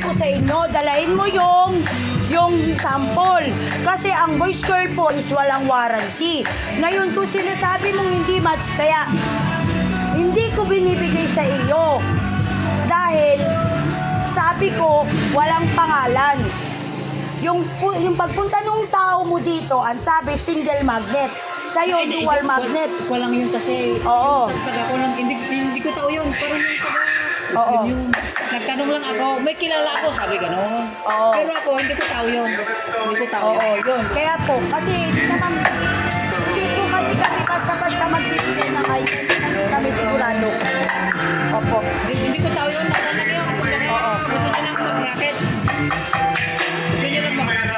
ko sa inyo, dalahin mo yung sample. Kasi ang voice girl po is walang warranty. Ngayon, kung sinasabi mong hindi match, kaya hindi ko binibigay sa iyo. Dahil, sabi ko, walang pangalan. Yung pagpunta nung tao mo dito, ang sabi, single magnet. Sa'yo, dual magnet. Ko lang yun kasi. Oo. Pag ako lang, hindi ko tao yun. Parang yung Oo. Muslim yun. Nagtanong lang ako, may kilala ako, sabi gano'n. Oo. Pero ako, hindi ko tao yun. Hindi ko tao Oo, yun. yun. Kaya po, kasi hindi po kasi kami basta-basta magbibigay ng item. Hindi kami sigurado. Opo. Hindi ko tao yun. Ako lang yun. Oo. Gusto niya lang mag-racket. Gusto niya lang mag-racket.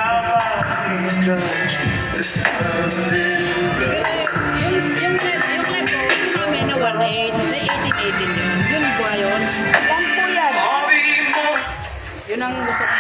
Pero yung live ko, namin na 1.8, na 18.18 yun. Yun ba yun? Yan po yan. Yun ang gusto ko.